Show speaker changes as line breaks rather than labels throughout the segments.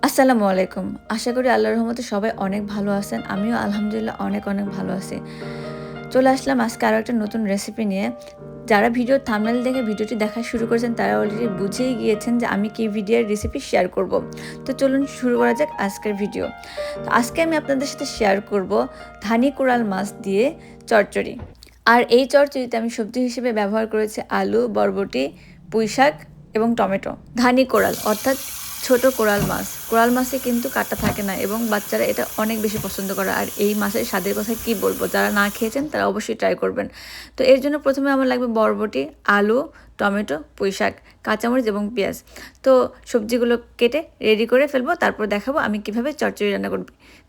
আসসালামু আলাইকুম। আশা করি আল্লাহর রহমতে সবাই অনেক ভালো আছেন। আমিও আলহামদুলিল্লাহ অনেক ভালো আছি। চলে আসলাম আজকে আরও একটা নতুন রেসিপি নিয়ে। যারা ভিডিওর থাম্বনেল দেখে ভিডিওটি দেখা শুরু করেছেন তারা অলরেডি বুঝেই গিয়েছেন যে আমি কি ভিডিওর রেসিপি শেয়ার করব। তো চলুন শুরু করা যাক আজকের ভিডিও। তো আজকে আমি আপনাদের সাথে শেয়ার করব ধানি কোরাল মাছ দিয়ে চচ্চড়ি। আর এই চচ্চড়িতে আমি সবজি হিসেবে ব্যবহার করেছি আলু, বরবটি, পুঁইশাক এবং টমেটো। ধানি কোরাল অর্থাৎ ছোট কোরাল মাছে কিন্তু কাঁটা থাকে না এবং বাচ্চারা এটা অনেক বেশি পছন্দ করে। আর এই মাছের স্বাদের কথা কি বলবো, যারা না খেয়েছেন তারা অবশ্যই ট্রাই করবেন। তো এর জন্য প্রথমে আমার লাগবে বরবটি, আলু, টমেটো, পুঁইশাক, কাঁচামরিচ এবং পেঁয়াজ। তো সবজিগুলো কেটে রেডি করে ফেলবো, তারপর দেখাবো আমি কিভাবে চচ্চড়ি রান্না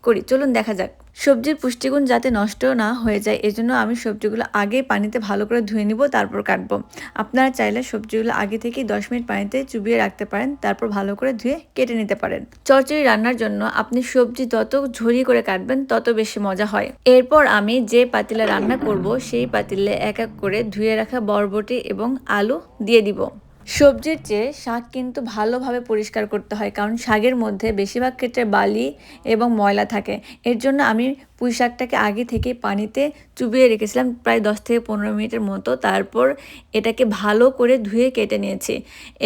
করি। চলুন দেখা যাক। সবজির পুষ্টিগুণ যাতে নষ্ট না হয়ে যায় এজন্য আমি সবজিগুলো আগে পানিতে ভালো করে ধুয়ে নিব, তারপর কাটবো। আপনারা চাইলে সবজিগুলো আগে থেকেই 10 মিনিট পানিতে চুবিয়ে রাখতে পারেন, তারপর ভালো করে ধুয়ে কেটে নিতে পারেন। চচ্চড়ি রান্নার জন্য আপনি সবজি যত ঝুরি করে কাটবেন তত বেশি মজা হয়। এরপর আমি যে পাতিলে রান্না করব সেই পাতিলে এক এক করে ধুয়ে রাখা বরবটি এবং আলু দিয়ে দিব। সবজির চেয়ে শাক কিন্তু ভালোভাবে পরিষ্কার করতে হয়, কারণ শাকের মধ্যে বেশিরভাগ ক্ষেত্রে বালি এবং ময়লা থাকে। এর জন্য আমি পুঁই শাকটাকে আগে থেকে পানিতে চুবিয়ে রেখেছিলাম প্রায় 10 থেকে 15 মিনিটের মতো। তারপর এটাকে ভালো করে ধুয়ে কেটে নিয়েছি।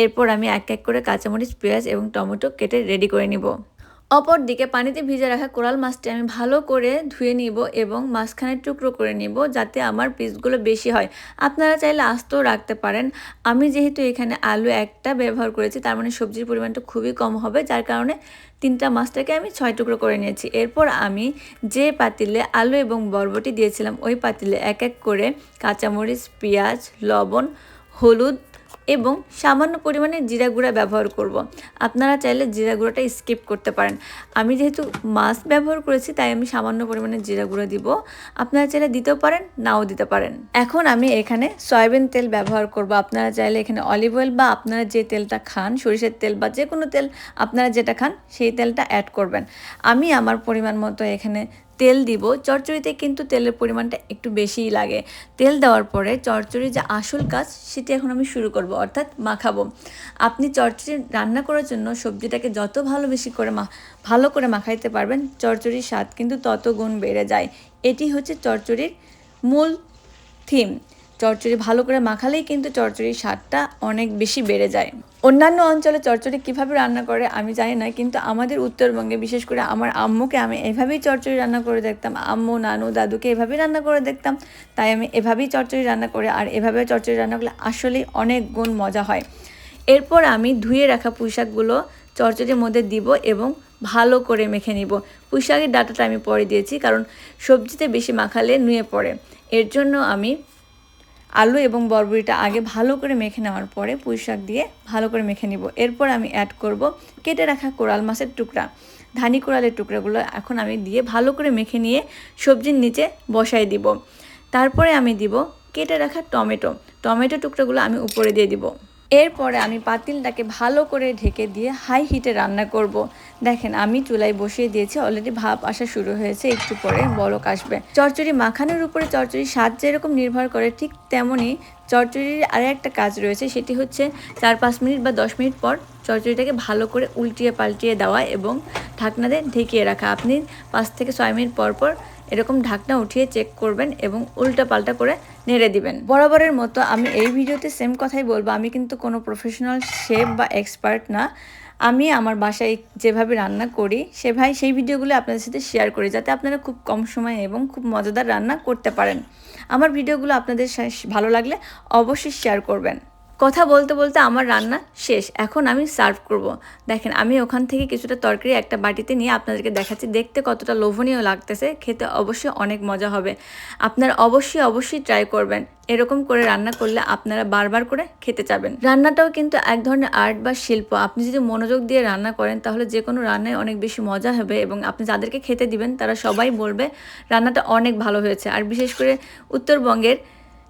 এরপর আমি এক এক করে কাঁচামরিচ, পেঁয়াজ এবং টমেটো কেটে রেডি করে নিব। অপরদিকে পানিতে ভিজে রাখা কোরাল মাছটি আমি ভালো করে ধুয়ে নিব এবং মাঝখানে টুকরো করে নিব, যাতে আমার পিসগুলো বেশি হয়। আপনারা চাইলে আস্তও রাখতে পারেন। আমি যেহেতু এখানে আলু একটা ব্যবহার করেছি, তার মানে সবজির পরিমাণটা খুবই কম হবে, যার কারণে 3টা মাছটাকে আমি 6 টুকরো করে নিয়েছি। এরপর আমি যে পাতিলে আলু এবং বরবটি দিয়েছিলাম ওই পাতিলে এক এক করে কাঁচামরিচ, পেঁয়াজ, লবণ, হলুদ এবং সামান্য পরিমাণে জিরা গুঁড়া ব্যবহার করব। আপনারা চাইলে জিরা গুঁড়োটা স্কিপ করতে পারেন। আমি যেহেতু মাছ ব্যবহার করেছি তাই আমি সামান্য পরিমাণে জিরা গুঁড়ো দিব। আপনারা চাইলে দিতেও পারেন, নাও দিতে পারেন। এখন আমি এখানে সয়াবিন তেল ব্যবহার করব। আপনারা চাইলে এখানে অলিভ অয়েল বা আপনারা যে তেলটা খান, সরিষার তেল বা যে কোনো তেল আপনারা যেটা খান সেই তেলটা অ্যাড করবেন। আমি আমার পরিমাণ মতো এখানে তেল দিব। চচ্চড়িতে কিন্তু তেলের পরিমাণটা একটু বেশিই লাগে। তেল দেওয়ার পরে চচ্চড়ির যে আসল কাজ সেটি এখন আমি শুরু করব, অর্থাৎ মাখাবো। আপনি চচ্চড়ি রান্না করার জন্য সবজিটাকে যত ভালো করে মাখাইতে পারবেন চচ্চড়ির স্বাদ কিন্তু তত গুণ বেড়ে যায়। এটি হচ্ছে চচ্চড়ির মূল থিম। চচ্চড়ি ভালো করে মাখালেই কিন্তু চচ্চড়ির স্বাদটা অনেক বেশি বেড়ে যায়। অন্যান্য অঞ্চলে চচ্চড়ি কীভাবে রান্না করে আমি জানি না, কিন্তু আমাদের উত্তরবঙ্গে বিশেষ করে আমার আম্মুকে আমি এভাবেই চচ্চড়ি রান্না করে দেখতাম। আম্মু, নানু, দাদুকে এভাবেই রান্না করে দেখতাম। তাই আমি এভাবেই চচ্চড়ি রান্না করি, আর এভাবে চচ্চড়ি রান্না করলে আসলেই অনেক গুণ মজা হয়। এরপর আমি ধুয়ে রাখা পুঁইশাকগুলো চচ্চড়ির মধ্যে দিব এবং ভালো করে মেখে নিব। পুঁইশাকের ডাঁটাটা আমি পরে দিয়েছি, কারণ সবজিতে বেশি মাখালে নুয়ে পড়ে। এর জন্য আমি আলু এবং বরবটিটা আগে ভালো করে মেখে নেওয়ার পরে পুঁইশাক দিয়ে ভালো করে মেখে নিব। এরপর আমি অ্যাড করব কেটে রাখা কোরাল মাছের টুকরা। ধানি কোরালের টুকরাগুলো এখন আমি দিয়ে ভালো করে মেখে নিয়ে সবজির নিচে বসাই দিব। তারপরে আমি দিব কেটে রাখা টমেটো টুকরাগুলো আমি উপরে দিয়ে দিব। এরপরে আমি পাতিলটাকে ভালো করে ঢেকে দিয়ে হাই হিটে রান্না করব। দেখেন আমি চুলায় বসিয়ে দিয়েছি, অলরেডি ভাপ আসা শুরু হয়েছে, একটু পরে বলক আসবে। চচ্চড়ি মাখানোর উপরে চচ্চড়ির স্বাদ যেরকম নির্ভর করে, ঠিক তেমনই চচ্চড়ির আরও একটা কাজ রয়েছে, সেটি হচ্ছে 4-5 মিনিট বা 10 মিনিট পর চচ্চড়িটাকে ভালো করে উল্টিয়ে পাল্টিয়ে দেওয়া এবং ঢাকনা দিয়ে ঢেকিয়ে রাখা। আপনি 5 থেকে 6 মিনিট পর পর এরকম ঢাকনা উঠিয়ে চেক করবেন এবং উল্টা পাল্টা করে নেড়ে দিবেন। বরাবরের মতো আমি এই ভিডিওতে সেম কথাই বলবো, আমি কিন্তু কোনো প্রফেশনাল শেফ বা এক্সপার্ট না। আমি আমার বাসায় যেভাবে রান্না করি সেই ভিডিওগুলো আপনাদের সাথে শেয়ার করি, যাতে আপনারা খুব কম সময়ে এবং খুব মজাদার রান্না করতে পারেন। আমার ভিডিওগুলো আপনাদের ভালো লাগলে অবশ্যই শেয়ার করবেন। কথা বলতে বলতে আমার রান্না শেষ, এখন আমি সার্ভ করব। দেখেন আমি ওখান থেকে কিছুটা তরকারি একটা বাটিতে নিয়ে আপনাদেরকে দেখাচ্ছি, দেখতে কতটা লোভনীয় লাগতেছে, খেতে অবশ্যই অনেক মজা হবে। আপনারা অবশ্যই ট্রাই করবেন। এরকম করে রান্না করলে আপনারা বারবার করে খেতে চাবেন। রান্নাটাও কিন্তু এক ধরনের আর্ট বা শিল্প। আপনি যদি মনোযোগ দিয়ে রান্না করেন তাহলে যে কোনো রান্নায় অনেক বেশি মজা হবে এবং আপনি যাদেরকে খেতে দিবেন তারা সবাই বলবে রান্নাটা অনেক ভালো হয়েছে। আর বিশেষ করে উত্তরবঙ্গের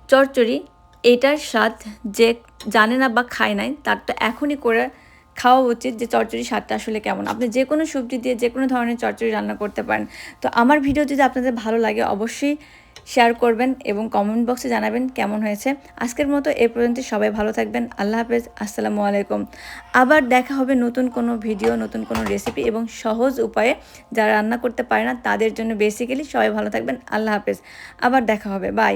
চচ্চড়ি, এটার স্বাদ যে জানে না বা খায় নাই তার তো এখনই করে খাওয়া উচিত যে চচ্চড়ির স্বাদটা আসলে কেমন। আপনি যে কোনো সবজি দিয়ে যে কোনো ধরনের চচ্চড়ি রান্না করতে পারেন। তো আমার ভিডিও যদি আপনাদের ভালো লাগে অবশ্যই শেয়ার করবেন এবং কমেন্ট বক্সে জানাবেন কেমন হয়েছে। আজকের মতো এই পর্যন্ত, সবাই ভালো থাকবেন। আল্লাহ হাফেজ, আসসালামু আলাইকুম। আবার দেখা হবে নতুন কোনো ভিডিও, নতুন কোনো রেসিপি এবং সহজ উপায়ে, যারা রান্না করতে পারে না তাদের জন্য বেসিক্যালি। সবাই ভালো থাকবেন, আল্লাহ হাফেজ, আবার দেখা হবে, বাই।